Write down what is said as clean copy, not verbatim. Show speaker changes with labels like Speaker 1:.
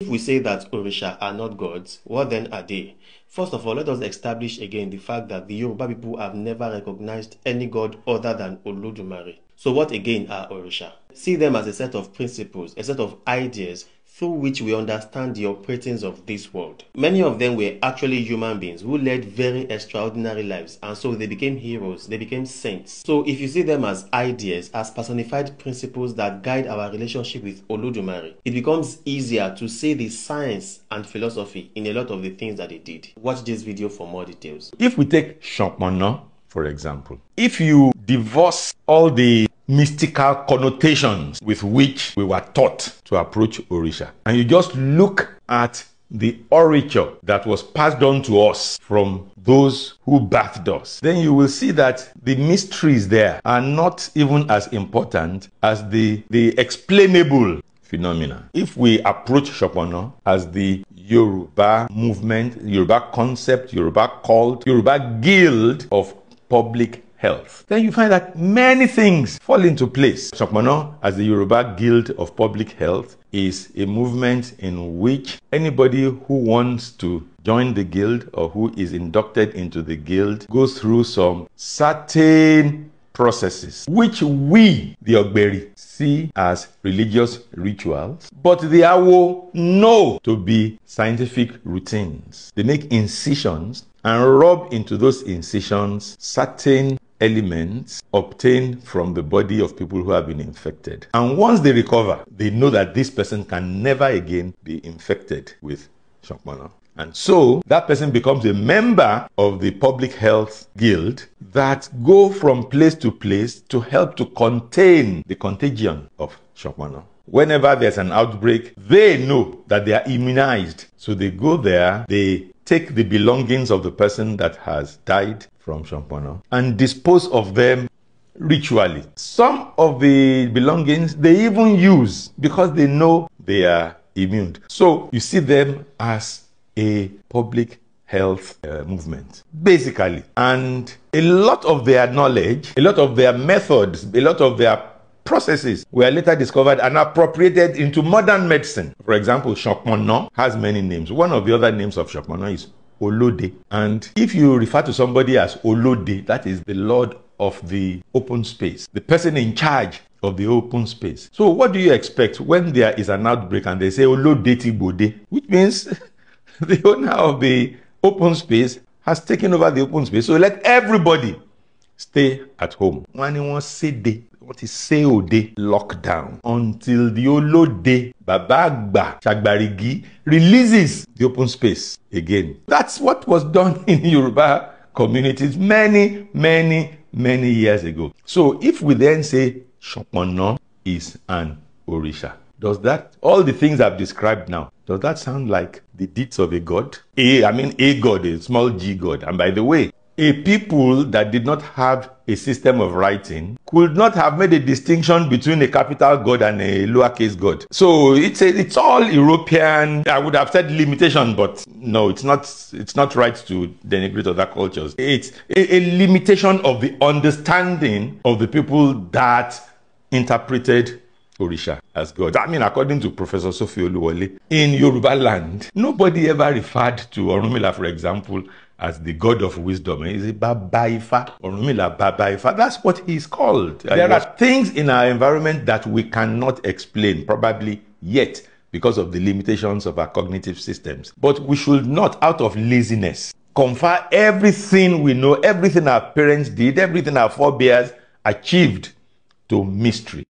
Speaker 1: If we say that Orisha are not gods, what then are they? First of all, let us establish again the fact that the Yoruba people have never recognized any god other than Olodumare. So what again are Orisha? See them as a set of principles, a set of ideas through which we understand the operatings of this world. Many of them were actually human beings who led very extraordinary lives, and so they became heroes, they became saints. So if you see them as ideas, as personified principles that guide our relationship with Olodumare, it becomes easier to see the science and philosophy in a lot of the things that they did. Watch this video for more details.
Speaker 2: If we take SOPONNA, for example, if you divorce all the mystical connotations with which we were taught to approach Orisha, and you just look at the orature that was passed on to us from those who birthed us, then you will see that the mysteries there are not even as important as the explainable phenomena. If we approach SOPONNA as the Yoruba movement, Yoruba concept, Yoruba cult, Yoruba guild of public health, then you find that many things fall into place. SOPONNA as the Yoruba Guild of Public Health is a movement in which anybody who wants to join the guild or who is inducted into the guild goes through some certain processes, which we, the Ogberi, see as religious rituals, but the Awo know to be scientific routines. They make incisions and rub into those incisions certain elements obtained from the body of people who have been infected. And once they recover, they know that this person can never again be infected with SOPONNA. And so that person becomes a member of the public health guild that go from place to place to help to contain the contagion of SOPONNA. Whenever there's an outbreak, they know that they are immunized. So they go there, they take the belongings of the person that has died from SOPONNA and dispose of them ritually. Some of the belongings they even use because they know they are immune. So you see them as a public health movement, basically. And a lot of their knowledge, a lot of their methods, a lot of their processes were later discovered and appropriated into modern medicine. For example, SOPONNA has many names. One of the other names of SOPONNA is Olode. And if you refer to somebody as Olode, that is the Lord of the open space, the person in charge of the open space. So what do you expect when there is an outbreak and they say Olode ti bode, which means the owner of the open space has taken over the open space. So let everybody stay at home. What is Seode? Lockdown until the Olode Babagba Chagbarigi releases the open space again. That's what was done in Yoruba communities many years ago. So if we then say SOPONNA is an Orisha, does that, all the things I've described now, does that sound like the deeds of a god? A god, a small g god. And by the way, a people that did not have a system of writing could not have made a distinction between a capital God and a lowercase god. So it's all European. I would have said limitation, but no, it's not right to denigrate other cultures. It's a limitation of the understanding of the people that interpreted Orisha as God. I mean, according to Professor Sophie Oluwole, in Yoruba land, nobody ever referred to Orunmila, for example, as the god of wisdom. He's a Baba Ifa, Orunmila Baba Ifa. That's what he's called. There are things in our environment that we cannot explain, probably yet, because of the limitations of our cognitive systems. But we should not, out of laziness, confer everything we know, everything our parents did, everything our forebears achieved to mystery.